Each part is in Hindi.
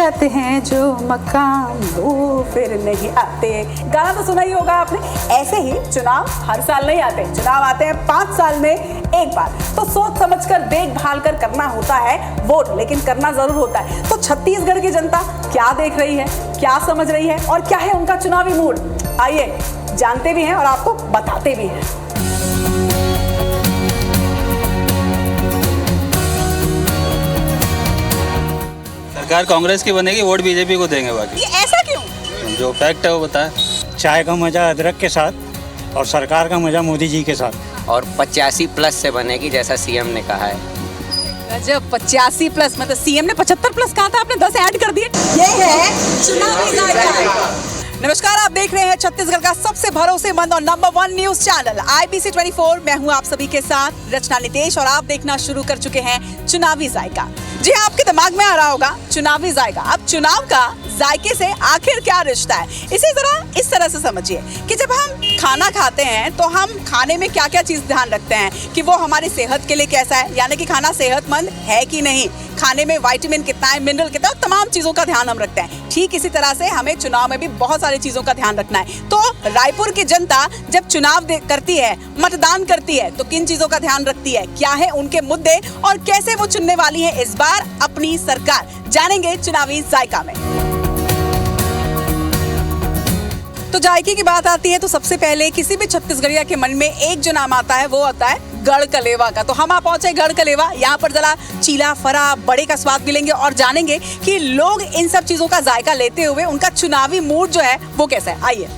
जाते हैं जो मकाम वो फिर नहीं आते। गाना तो सुना ही होगा आपने। ऐसे ही चुनाव हर साल नहीं आते, चुनाव आते हैं 5 साल में एक बार। तो सोच समझकर देखभाल कर करना होता है वोट, लेकिन करना जरूर होता है। तो छत्तीसगढ़ की जनता क्या देख रही है, क्या समझ रही है और क्या है उनका चुनावी मूड, आइए जानते भी हैं और आपको बताते भी हैं। सरकार कांग्रेस की बनेगी, वोट बीजेपी को देंगे। बाकी ये ऐसा क्यों? जो फैक्ट है वो बताएं। चाय का मजा अदरक के साथ और सरकार का मजा मोदी जी के साथ। और 85+ से बनेगी जैसा सीएम ने कहा है। जब 85+ मतलब सीएम ने 75+ कहा था, आपने 10 ऐड कर दिए। ये है चुनावी जायका। नमस्कार, आप देख रहे हैं छत्तीसगढ़ का सबसे भरोसेमंद और नंबर 1 न्यूज चैनल IBC 24। मैं हूं आप सभी के साथ रचना नितेश और आप देखना शुरू कर चुके हैं चुनावी जायका। जी आपके दिमाग में आ रहा होगा चुनावी जायका। अब चुनाव का जायके से आखिर क्या रिश्ता है, इसे जरा इस तरह से समझिए कि जब हम खाना खाते हैं तो हम खाने में क्या क्या चीज ध्यान रखते हैं कि वो हमारी सेहत के लिए कैसा है, यानी कि खाना सेहतमंद है कि नहीं, खाने में विटामिन कितना है, मिनरल कितना है, तमाम चीजों का ध्यान हम रखते हैं। ठीक इसी तरह से हमें चुनाव में भी बहुत सारी चीजों का ध्यान रखना है। तो रायपुर की जनता जब चुनाव करती है, मतदान करती है, तो किन चीजों का ध्यान रखती है, क्या है उनके मुद्दे और कैसे वो चुनने वाली है इस बार अपनी सरकार, जानेंगे चुनावी जायका में। तो जायके की बात आती है तो सबसे पहले किसी भी छत्तीसगढ़िया के मन में एक जो नाम आता है वो आता है गढ़कलेवा का। तो हम आप पहुंचे गढ़कलेवा, यहाँ पर जरा चीला फरा बड़े का स्वाद मिलेंगे और जानेंगे कि लोग इन सब चीजों का जायका लेते हुए उनका चुनावी मूड जो है वो कैसा है। आइए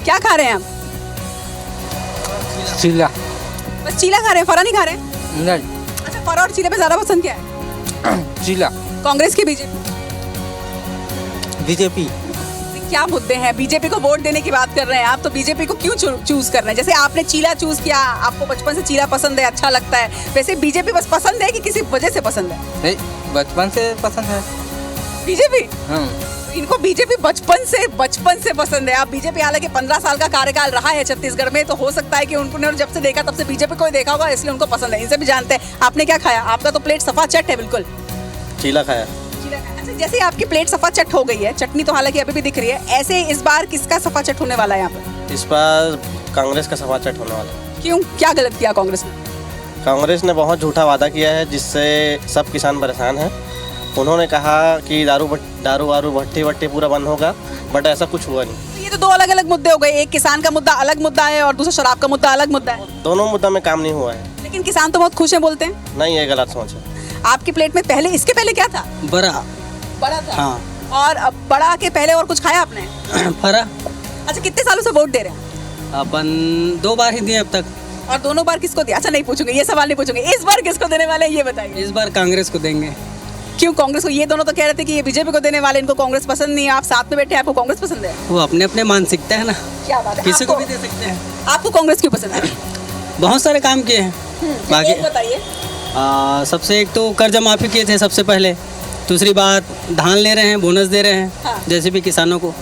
क्या खा रहे हैं आप? चीला। बस चीला खा रहे हैं, फरा नहीं खा रहे हैं? नहीं, अच्छा, फरा और चीले पे ज्यादा पसंद क्या है? चीला। कांग्रेस की बीजेपी? बीजेपी। क्या मुद्दे हैं? बीजेपी को वोट देने की बात कर रहे हैं आप, तो बीजेपी को क्यों चूज कर रहे हैं? जैसे आपने चीला चूज किया, आपको बचपन से चीला पसंद है, अच्छा लगता है, वैसे बीजेपी बस पसंद है कि किसी वजह से पसंद है? नहीं, बचपन से पसंद है बीजेपी? हाँ। इनको बीजेपी बचपन से पसंद है। आप बीजेपी हालांकि 15 साल का कार्यकाल रहा है छत्तीसगढ़ में, तो हो सकता है कि उन्होंने जब से देखा तब से बीजेपी को ही देखा होगा, इसलिए उनको पसंद है। इनसे भी जानते हैं आपने क्या खाया। आपका तो प्लेट सफा चट है। बिल्कुल चीला खाया। अच्छा, जैसे आपकी प्लेट सफा चट हो गई है, चटनी तो हालांकि अभी भी दिख रही है, ऐसे इस बार किसका सफा चट होने वाला है यहाँ पर? इस बार कांग्रेस का सफा चट होने वाला है। क्यों, क्या गलत किया कांग्रेस ने? कांग्रेस ने बहुत झूठा वादा किया है जिससे सब किसान परेशान हैं। उन्होंने कहा कि दारू वारू भट्टी पूरा बंद होगा, बट ऐसा कुछ हुआ नहीं। तो ये तो 2 अलग अलग मुद्दे हो गए, एक किसान का मुद्दा अलग मुद्दा है और दूसरा शराब का मुद्दा अलग मुद्दा है। दोनों मुद्दा में काम नहीं हुआ है। लेकिन किसान तो बहुत खुश है बोलते हैं। नहीं, ये गलत सोच है। आपकी प्लेट में पहले, इसके पहले क्या था? बड़ा था। हाँ। और अब बड़ा के पहले और कुछ खाया आपने? फरा। अच्छा, कितने सालों से वोट दे रहे हैं? अपन 2 बार ही दिए अब तक। और दोनों बार किसको दिया? अच्छा, नहीं पूछूंगे, ये सवाल नहीं पूछूंगे। इस बार किसको देने वाले हैं ये बताइए। इस बार कांग्रेस को देंगे। क्यों कांग्रेस को? ये दोनों तो कह रहे थे कि ये बीजेपी को देने वाले, इनको कांग्रेस पसंद नहीं है। आप साथ में बैठे, आपको कांग्रेस पसंद है? वो अपने अपने मानसिकता है ना, क्या बात है, किसी को आपको- भी दे सकते हैं। आपको कांग्रेस क्यों पसंद है? बहुत सारे काम किए हैं। बाकी एक बताइए। सबसे एक तो कर्जा माफी किए थे सबसे पहले, दूसरी बात धान ले रहे हैं, बोनस दे रहे हैं हाँ। जैसे भी किसानों को,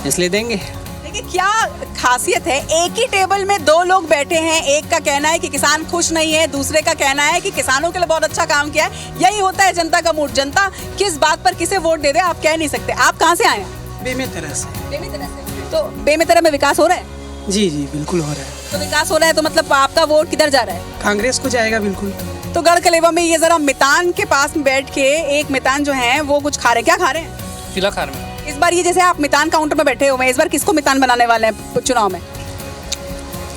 इसलिए देंगे। देखिए क्या खासियत है, एक ही टेबल में 2 लोग बैठे हैं, एक का कहना है कि किसान खुश नहीं है, दूसरे का कहना है कि किसानों के लिए बहुत अच्छा काम किया है। यही होता है जनता का मूड। जनता किस बात पर किसे वोट दे दे आप कह नहीं सकते। आप कहाँ से आए हैं? बेमेतरा से। बेमेतरा से। तो बेमेतरा में विकास हो रहा है? जी जी बिल्कुल हो रहा है। तो विकास हो रहा है तो मतलब आपका वोट किधर जा रहा है? कांग्रेस को जाएगा बिल्कुल। तो गढ़कलेवा में ये जरा मितान के पास में बैठ के, एक मितान जो है वो कुछ खा रहे हैं। क्या खा रहे हैं? चीला खा रहे हैं। इस बार ये जैसे आप मितान काउंटर में बैठे हुए हैं, इस बार किसको मितान बनाने वाले हैं चुनाव में?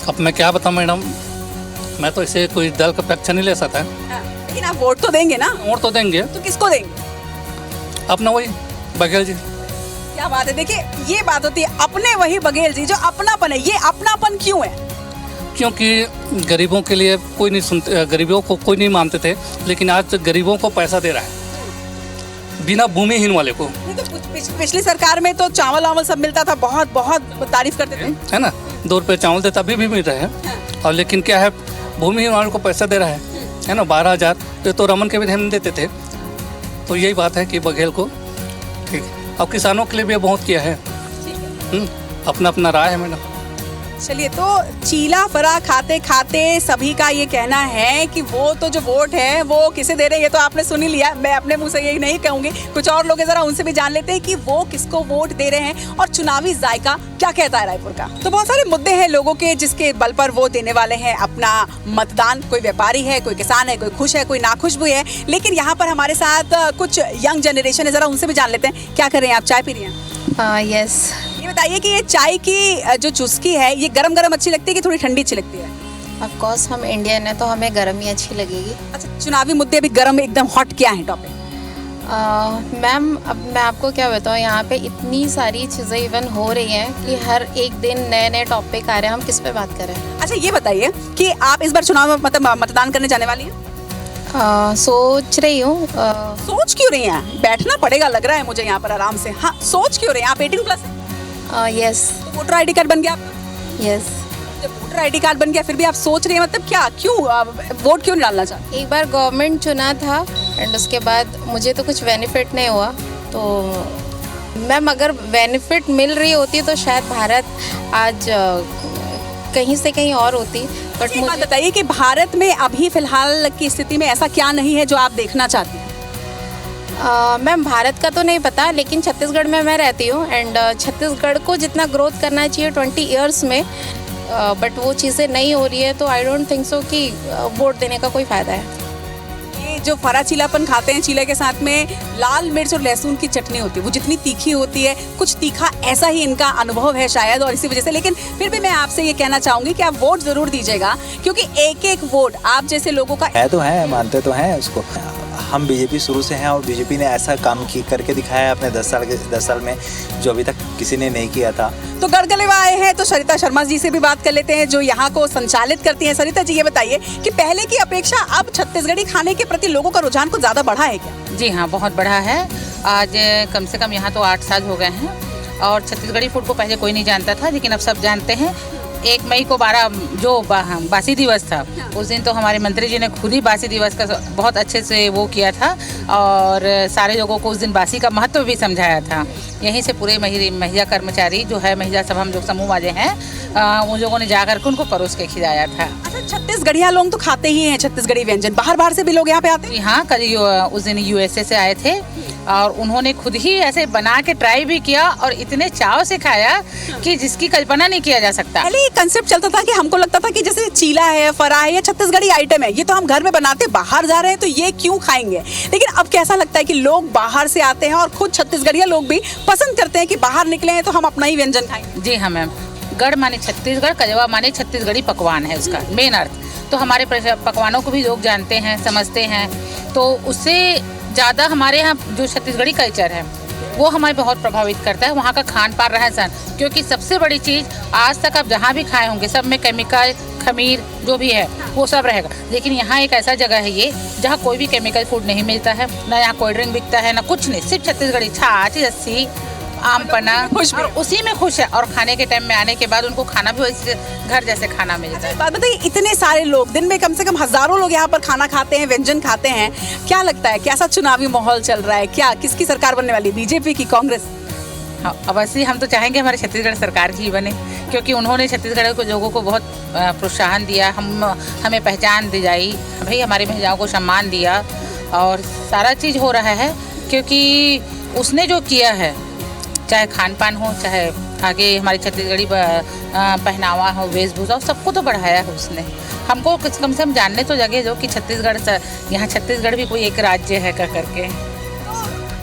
अब मैं क्या बताऊं मैडम, मैं तो इसे कोई दल का पक्ष नहीं ले सकता है। लेकिन आप वोट तो देंगे ना? वोट तो देंगे। तो किसको देंगे? अपना वही बघेल जी। क्या बात है। देखिए ये बात होती है, अपने वही बघेल जी, जो अपनापन है। ये अपनापन क्यों है? क्योंकि गरीबों के लिए कोई नहीं सुनते, गरीबों को कोई नहीं मानते थे, लेकिन आज गरीबों को पैसा दे रहा है, बिना भूमिहीन वाले को। नहीं तो पिछली सरकार में तो चावल वावल सब मिलता था, बहुत बहुत तारीफ करते थे, है ना। 2 रुपये चावल देता अभी भी मिल रहे हैं। और लेकिन क्या है, भूमिहीन वाले को पैसा दे रहा है। है ना, 12,000 ये तो रमन के भी हम देते थे। तो यही बात है कि बघेल को ठीक। अब किसानों के लिए भी बहुत किया है, अपना अपना राय है मैडम। चलिए, तो चीला फरा खाते खाते सभी का ये कहना है कि वो तो जो वोट है वो किसे दे रहे हैं, ये तो आपने सुन ही लिया। मैं अपने मुंह से यही नहीं कहूंगी, कुछ और लोग हैं, जरा उनसे भी जान लेते हैं कि वो किसको वोट दे रहे हैं और चुनावी जायका क्या कहता है रायपुर का। तो बहुत सारे मुद्दे हैं लोगों के जिसके बल पर वो देने वाले हैं अपना मतदान। कोई व्यापारी है, कोई किसान है, कोई खुश है, कोई नाखुश भी है। लेकिन यहाँ पर हमारे साथ कुछ यंग जनरेशन है, जरा उनसे भी जान लेते हैं। क्या कर रहे हैं आप, चाय पी रही हैं? यस। ये बताइए कि ये चाय की जो चुस्की है ये गरम गरम अच्छी लगती है कि थोड़ी ठंडी अच्छी लगती है? ऑफ कोर्स हम इंडियन है तो हमें गर्म ही अच्छी लगेगी। अच्छा, चुनावी मुद्दे अभी गरम एकदम हॉट क्या है टॉपिक? मैम, अब मैं आपको क्या बताऊँ, यहाँ पे इतनी सारी चीज़ें इवन हो रही हैं कि हर एक दिन नए नए टॉपिक आ रहे हैं, हम किस पे बात करें। अच्छा, ये बताइए कि आप इस बार चुनाव में मतलब मतदान करने जाने वाली हैं? सोच रही हूँ। सोच क्यों रही हैं? बैठना पड़ेगा लग रहा है मुझे यहाँ पर आराम से। हाँ, सोच क्यों रही हैं? आप 18+ हैं? यस। तो वोटर ID कार्ड बन गया आपका? यस। जब वोटर ID कार्ड बन गया फिर भी आप सोच रही हैं, मतलब क्या, क्यों वोट क्यों नहीं डालना चाहते? एक बार गवर्नमेंट चुना था एंड उसके बाद मुझे तो कुछ बेनिफिट नहीं हुआ, तो मैम अगर बेनिफिट मिल रही होती तो शायद भारत आज कहीं से कहीं और होती। बट मुझे बताइए कि भारत में अभी फिलहाल की स्थिति में ऐसा क्या नहीं है जो आप देखना चाहती हैं? मैम भारत का तो नहीं पता, लेकिन छत्तीसगढ़ में मैं रहती हूँ एंड छत्तीसगढ़ को जितना ग्रोथ करना चाहिए 20 इयर्स में, बट वो चीज़ें नहीं हो रही है, तो आई डोंट थिंक सो कि वोट देने का कोई फ़ायदा है। ये जो फरा चीलापन खाते हैं, चीले के साथ में लाल मिर्च और लहसुन की चटनी होती है, वो जितनी तीखी होती है, कुछ तीखा ऐसा ही इनका अनुभव है शायद, और इसी वजह से। लेकिन फिर भी मैं आपसे ये कहना चाहूँगी कि आप वोट ज़रूर दीजिएगा, क्योंकि एक एक वोट आप जैसे लोगों का है तो है, मानते तो हैं उसको। हम बीजेपी शुरू से हैं और बीजेपी ने ऐसा काम करके दिखाया है अपने 10 साल में जो अभी तक किसी ने नहीं किया था। तो गढ़गलेवा आए हैं तो सरिता शर्मा जी से भी बात कर लेते हैं जो यहाँ को संचालित करती हैं। सरिता जी, ये बताइए कि पहले की अपेक्षा अब छत्तीसगढ़ी खाने के प्रति लोगों का रुझान कुछ ज़्यादा बढ़ा है क्या? जी हाँ, बहुत बढ़ा है। आज कम से कम यहाँ तो 8 साल हो गए हैं और छत्तीसगढ़ी फूड को पहले कोई नहीं जानता था, लेकिन अब सब जानते हैं। 1 मई को 12 जो बासी दिवस था, उस दिन तो हमारे मंत्री जी ने खुद ही बासी दिवस का बहुत अच्छे से वो किया था और सारे लोगों को उस दिन बासी का महत्व भी समझाया था। यहीं से पूरे महिला कर्मचारी जो है, महिला सब हम लोग समूह वाले हैं, उन लोगों ने जाकर के उनको परोस के खिलाया था। अच्छा, छत्तीसगढ़िया लोग तो खाते ही हैं छत्तीसगढ़ी व्यंजन, बाहर से भी लोग यहाँ पे आते हैं? जी हाँ, कल उस दिन USA से आए थे और उन्होंने खुद ही ऐसे बना के ट्राई भी किया और इतने चाव से खाया कि जिसकी कल्पना नहीं किया जा सकता। पहले ये कंसेप्ट चलता था कि हमको लगता था कि जैसे चीला है, फरा है, या छत्तीसगढ़ी आइटम है, ये तो हम घर में बनाते, बाहर जा रहे हैं तो ये क्यों खाएंगे। लेकिन अब कैसा लगता है कि लोग बाहर से आते हैं और खुद छत्तीसगढ़िया लोग भी पसंद करते हैं कि बाहर निकले हैं तो हम अपना ही व्यंजन खाएंगे। जी हाँ मैम, गढ़ माने छत्तीसगढ़, कजवा माने छत्तीसगढ़ी पकवान है उसका मेन अर्थ। तो हमारे पकवानों को भी लोग जानते हैं, समझते हैं, तो उससे ज़्यादा हमारे यहाँ जो छत्तीसगढ़ी कल्चर है वो हमें बहुत प्रभावित करता है। वहाँ का खान पान, रहन सहन, क्योंकि सबसे बड़ी चीज़ आज तक आप जहाँ भी खाए होंगे सब में केमिकल, खमीर जो भी है वो सब रहेगा, लेकिन यहाँ एक ऐसा जगह है ये जहाँ कोई भी केमिकल फूड नहीं मिलता है, ना यहाँ कोल्ड ड्रिंक बिकता है, ना कुछ नहीं, सिर्फ छत्तीसगढ़ी छाछ, लस्सी, आम पन्ना, और उसी में खुश है। और खाने के टाइम में आने के बाद उनको खाना भी वैसे घर जैसे खाना मिलता है। बात बताइए, इतने सारे लोग, दिन में कम से कम हजारों लोग यहाँ पर खाना खाते हैं, व्यंजन खाते हैं, क्या लगता है कैसा चुनावी माहौल चल रहा है? क्या किसकी सरकार बनने वाली, बीजेपी की, कांग्रेस? हाँ, अवश्य हम तो चाहेंगे हमारे छत्तीसगढ़ सरकार ही बने, क्योंकि उन्होंने छत्तीसगढ़ को लोगों को बहुत प्रोत्साहन दिया, हमें पहचान दी जाई, भाई हमारी महिलाओं को सम्मान दिया और सारा चीज़ हो रहा है, क्योंकि उसने जो किया है, चाहे खान पान हो, चाहे आगे हमारी छत्तीसगढ़ी पहनावा हो, वेशभूषा हो, सबको तो बढ़ाया है उसने। हमको कम से कम जानने तो लगे जो कि छत्तीसगढ़, यहाँ छत्तीसगढ़ भी कोई एक राज्य है कर करके।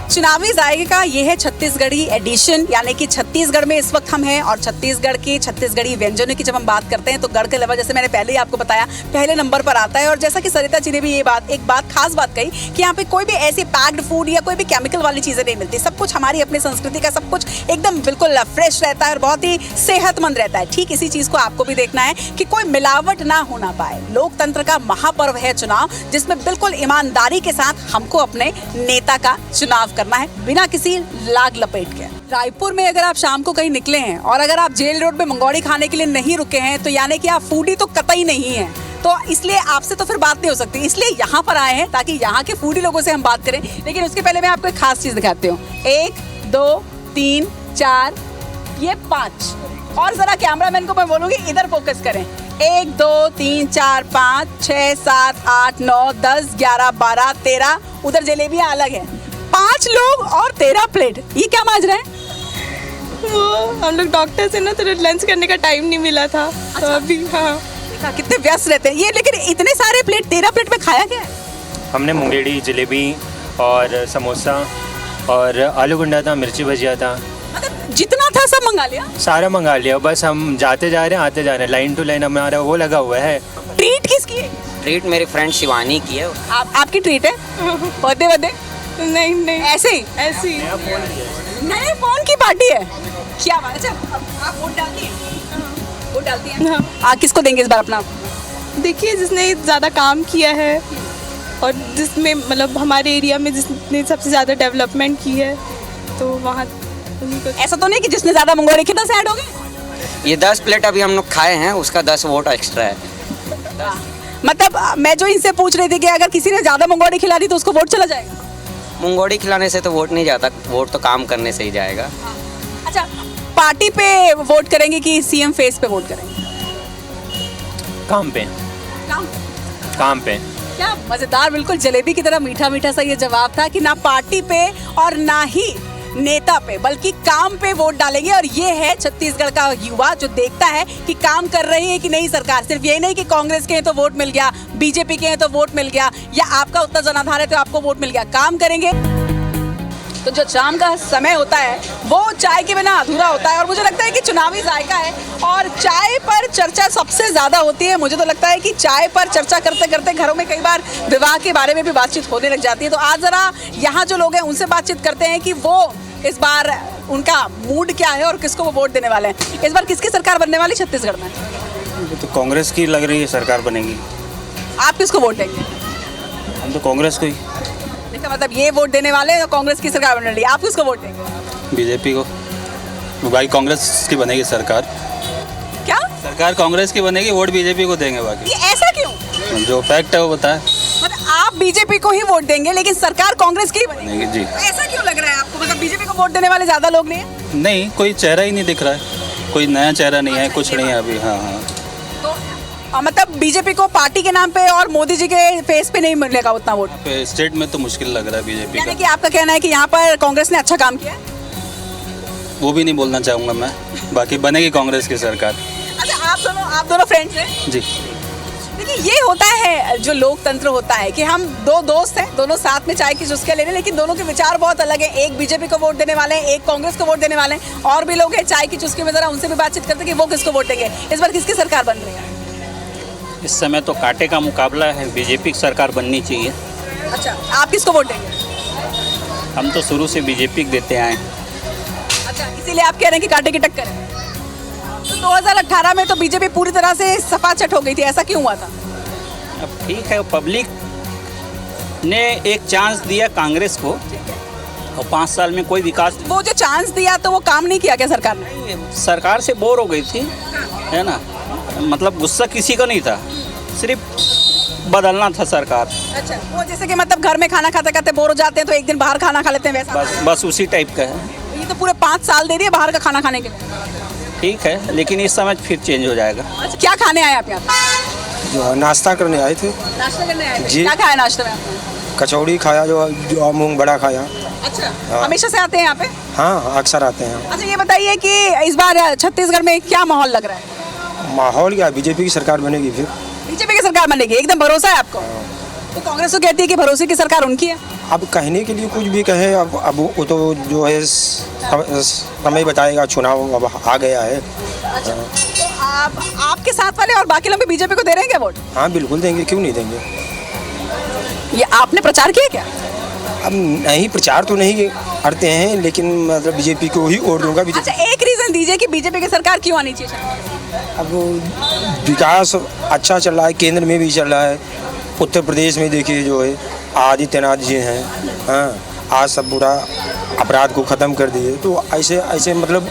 चुनावी जायका ये है छत्तीसगढ़ी एडिशन, यानी कि छत्तीसगढ़ में इस वक्त हम हैं और छत्तीसगढ़ के छत्तीसगढ़ी व्यंजनों की जब हम बात करते हैं तो गढ़गलेवा, जैसे मैंने पहले ही आपको बताया, पहले नंबर पर आता है। और जैसा कि सरिता जी ने भी ये बात, एक बात खास बात कही कि यहाँ पे कोई भी ऐसी पैक्ड फूड या कोई भी केमिकल वाली चीज़ें नहीं मिलती, सब कुछ हमारी अपनी संस्कृति का, सब कुछ एकदम बिल्कुल फ्रेश रहता है और बहुत ही सेहतमंद रहता है। ठीक इसी चीज़ को आपको भी देखना है कि कोई मिलावट ना होना पाए। लोकतंत्र का महापर्व है चुनाव, जिसमें बिल्कुल ईमानदारी के साथ हमको अपने नेता का चुनाव करना है, बिना किसी लाग लपेट के। रायपुर में अगर आप शाम को कहीं निकले हैं और अगर आप जेल रोड पे मंगोड़ी खाने के लिए नहीं रुके हैं तो यानी कि आप फूडी तो कतई नहीं है। तो इसलिए आपसे तो फिर बात नहीं हो सकती, इसलिए यहाँ पर आए हैं ताकि यहाँ के फूडी लोगों से हम बात करें। लेकिन उसके पहले मैं आपको एक खास चीज़ दिखाती हूँ। 1 2 3 4 ये 5, और ज़रा कैमरामैन को मैं बोलूँगी इधर फोकस करें। 1 2 3 4 5 6 7 8 9 10 11 12 13, उधर जलेबियाँ अलग है। 5 लोग और 13 प्लेट, ये क्या मांझ रहे हैं? वो हम लोग डॉक्टर से ना, तो लंच करने का टाइम नहीं मिला था। तो अभी हाँ, देखा कितने व्यस्त रहते हैं ये। लेकिन इतने सारे प्लेट, 13 प्लेट में खाया क्या है? हमने मुंगेड़ी, जलेबी और समोसा और आलू गुंडा था, मिर्ची भजिया था, मतलब जितना था सब मंगा लिया। सारा मंगा लिया। बस हम जाते जा रहे हैं, आते जा रहे हैं, लाइन टू लाइन हमारा वो लगा हुआ है। ट्रीट किसकी है? ट्रीट मेरी फ्रेंड शिवानी की है। आपकी ट्रीट है? बर्थडे नहीं नहीं, ऐसे ही नए फोन की पार्टी है, क्या बात है। अच्छा, आप वोट डालती हैं? वोट डालती हैं? हाँ। किसको देंगे इस बार अपना? देखिए, जिसने ज़्यादा काम किया है और जिसमें मतलब हमारे एरिया में जिसने सबसे ज़्यादा डेवलपमेंट की है, तो वहाँ उन्हीं को। ऐसा तो नहीं कि जिसने ज्यादा मंगवाई कितना से ऐड हो गए? ये 10 प्लेट अभी हम लोग खाए हैं, उसका 10 वोट एक्स्ट्रा है। मतलब मैं जो इनसे पूछ रही थी कि अगर किसी ने ज्यादा मंगवाड़ी खिला दी तो उसको वोट चला जाएगा? मुंगोड़ी खिलाने से तो वोट नहीं जाता, वोट तो काम करने से ही जाएगा। अच्छा, पार्टी पे वोट करेंगे कि सीएम फेस पे वोट करेंगे? काम पे, काम पे। क्या मजेदार, बिल्कुल जलेबी की तरह मीठा मीठा सा ये जवाब था कि ना पार्टी पे और ना ही नेता पे, बल्कि काम पे वोट डालेंगे। और ये है छत्तीसगढ़ का युवा जो देखता है कि काम कर रही है कि नहीं सरकार। सिर्फ ये नहीं कि कांग्रेस के हैं तो वोट मिल गया, बीजेपी के हैं तो वोट मिल गया, या आपका उतना जनाधार है तो आपको वोट मिल गया। काम करेंगे तो जो शाम का समय होता है वो चाय के बिना अधूरा होता है। और मुझे लगता है कि चुनावी जायका है और चाय पर चर्चा सबसे ज़्यादा होती है। मुझे तो लगता है कि चाय पर चर्चा करते करते घरों में कई बार विवाह के बारे में भी बातचीत होने लग जाती है। तो आज ज़रा यहाँ जो लोग हैं उनसे बातचीत करते हैं कि वो इस बार उनका मूड क्या है और किसको वो वोट देने वाले हैं। इस बार किसकी सरकार बनने वाली छत्तीसगढ़ में? तो कांग्रेस की लग रही है सरकार बनेगी। आप किसको वोट देंगे? हम तो कांग्रेस को ही। इसका मतलब ये वोट देने वाले हैं तो कांग्रेस की सरकार बनने वाली। आप किसको वोट देंगे? बीजेपी को। भाई कांग्रेस की बनेगी सरकार। क्या सरकार कांग्रेस की बनेगी, वोट बीजेपी को देंगे। बाकी ये ऐसा क्यों? जो फैक्ट है वो बताएं। मतलब आप बीजेपी को ही वोट देंगे लेकिन सरकार कांग्रेस की ही बनेगी? जी। ऐसा क्यों लग रहा है आपको? मतलब बीजेपी को वोट देने वाले ज्यादा लोग नहीं है? नहीं, कोई चेहरा ही नहीं दिख रहा है, कोई नया चेहरा नहीं है, कुछ नहीं है अभी। हाँ हाँ, तो मतलब बीजेपी को पार्टी के नाम पे और मोदी जी के फेस पे नहीं मिलेगा उतना वोट? स्टेट में तो मुश्किल लग रहा है बीजेपी यानी का। कि आपका कहना है कि यहाँ पर कांग्रेस ने अच्छा काम किया है? वो भी नहीं बोलना चाहूँगा मैं। बाकी बनेगी कांग्रेस की सरकार। अच्छा, आप दोनों फ्रेंड्स हैं? जी। देखिए, ये होता है जो लोकतंत्र होता है कि हम दो दोस्त हैं, दोनों साथ में चाय की चुस्कियां ले रहे हैं, लेकिन दोनों के विचार बहुत अलग हैं। एक बीजेपी को वोट देने वाले हैं, एक कांग्रेस को वोट देने वाले हैं, और भी लोग हैं चाय की चुस्की में। जरा उनसे भी बातचीत करते हैं कि वो किसको वोट देंगे। इस बार किसकी सरकार बन रही है? इस समय तो कांटे का मुकाबला है, बीजेपी की सरकार बननी चाहिए। अच्छा, आप किसको वोट देंगे? हम तो शुरू से बीजेपी को देते आए। अच्छा, इसीलिए आप कह रहे हैं कि कांटे की टक्कर है। तो 2018 में तो बीजेपी पूरी तरह से सपाचट हो गई थी, ऐसा क्यों हुआ था? अब ठीक है, पब्लिक ने एक चांस दिया कांग्रेस को और 5 साल में कोई विकास। वो जो चांस दिया तो वो काम नहीं किया क्या सरकार ने? सरकार से बोर हो गई थी, है ना। मतलब गुस्सा किसी को नहीं था, सिर्फ बदलना था सरकार। अच्छा, वो जैसे कि मतलब घर में खाना खाते खाते बोर हो जाते हैं तो एक दिन बाहर खाना खा लेते हैं, वैसा? बस उसी टाइप का है। ये तो पूरे 5 साल दे दिए बाहर का खाना खाने के लिए। ठीक है, लेकिन इस समय फिर चेंज हो जाएगा। अच्छा, क्या खाने आए आप यहाँ पे? जो नाश्ता करने आए थे। नाश्ता करने आए थे? जी। क्या खाया नाश्ते में आपने? कचौड़ी खाया, जो मूंग बड़ा खाया। अच्छा, हाँ। हमेशा से आते हैं यहाँ पे? हाँ, अक्सर आते हैं। अच्छा, ये बताइए कि इस बार छत्तीसगढ़ में क्या माहौल लग रहा है? माहौल क्या, बीजेपी की सरकार बनेगी। फिर बीजेपी की सरकार बनेगी, एकदम भरोसा है आपको? तो कांग्रेस तो कहती है कि भरोसे की सरकार उनकी है। अब कहने के लिए कुछ भी कहे, अब वो तो जो है समय बताएगा, चुनाव अब आ गया है। अच्छा, तो आपके साथ वाले और बाकी लोग भी बीजेपी को दे रहे हैं क्या वोट? हाँ, बिल्कुल देंगे, क्यों नहीं देंगे। ये आपने प्रचार किया क्या? अब नहीं, प्रचार तो नहीं करते हैं, लेकिन मतलब बीजेपी को ही वोट दूंगा। अच्छा, एक रीजन दीजिए कि बीजेपी की सरकार क्यों आनी चाहिए? अब विकास अच्छा चल रहा है, केंद्र में भी चल रहा है। उत्तर प्रदेश में देखिए जो है आदित्यनाथ जी हैं, हाँ, आज सब पूरा अपराध को ख़त्म कर दिए। तो ऐसे मतलब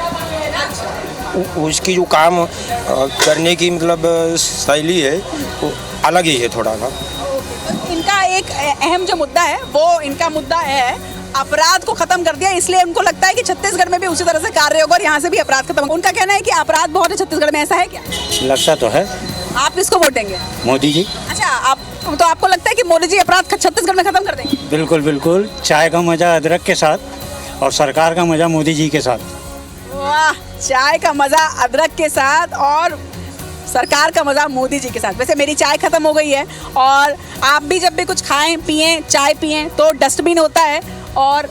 उसकी जो काम करने की मतलब शैली है अलग ही है थोड़ा सा। इनका एक अहम जो मुद्दा है वो इनका मुद्दा है अपराध को खत्म कर दिया, इसलिए उनको लगता है कि छत्तीसगढ़ में भी उसी तरह से कार्य होगा और यहाँ से भी अपराध खत्म होगा। उनका कहना है कि अपराध बहुत है छत्तीसगढ़ में, ऐसा है क्या? लगता तो है। आप किसको वोट देंगे? मोदी जी। अच्छा, आप तो आपको लगता है कि मोदी जी अपराध छत्तीसगढ़ में खत्म कर देंगे? बिल्कुल बिल्कुल, चाय का मजा अदरक के साथ और सरकार का मजा मोदी जी के साथ। वाह, चाय का मजा अदरक के साथ और सरकार का मजा मोदी जी के साथ। वैसे मेरी चाय खत्म हो गई है और आप भी जब भी कुछ खाएं पिएं चाय पिएं तो डस्टबिन होता है और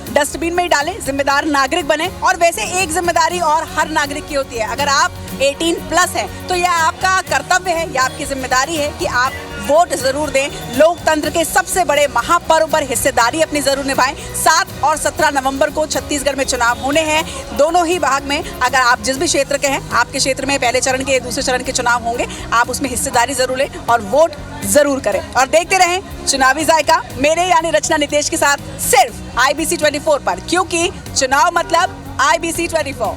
डस्टबिन में ही डालें, जिम्मेदार नागरिक बने। और वैसे एक जिम्मेदारी और हर नागरिक की होती है, अगर आप 18+ हैं तो यह आपका कर्तव्य है, यह आपकी जिम्मेदारी है कि आप वोट जरूर दें। लोकतंत्र के सबसे बड़े महापर्व पर हिस्सेदारी अपनी जरूर निभाएं। 7 और 17 नवंबर को छत्तीसगढ़ में चुनाव होने हैं, दोनों ही भाग में। अगर आप जिस भी क्षेत्र के हैं, आपके क्षेत्र में पहले चरण के दूसरे चरण के चुनाव होंगे, आप उसमें हिस्सेदारी जरूर लें और वोट जरूर करें। और देखते रहें चुनावी जायका मेरे यानी रचना नितेश के साथ सिर्फ IBC 24 पर, क्योंकि चुनाव मतलब IBC 24।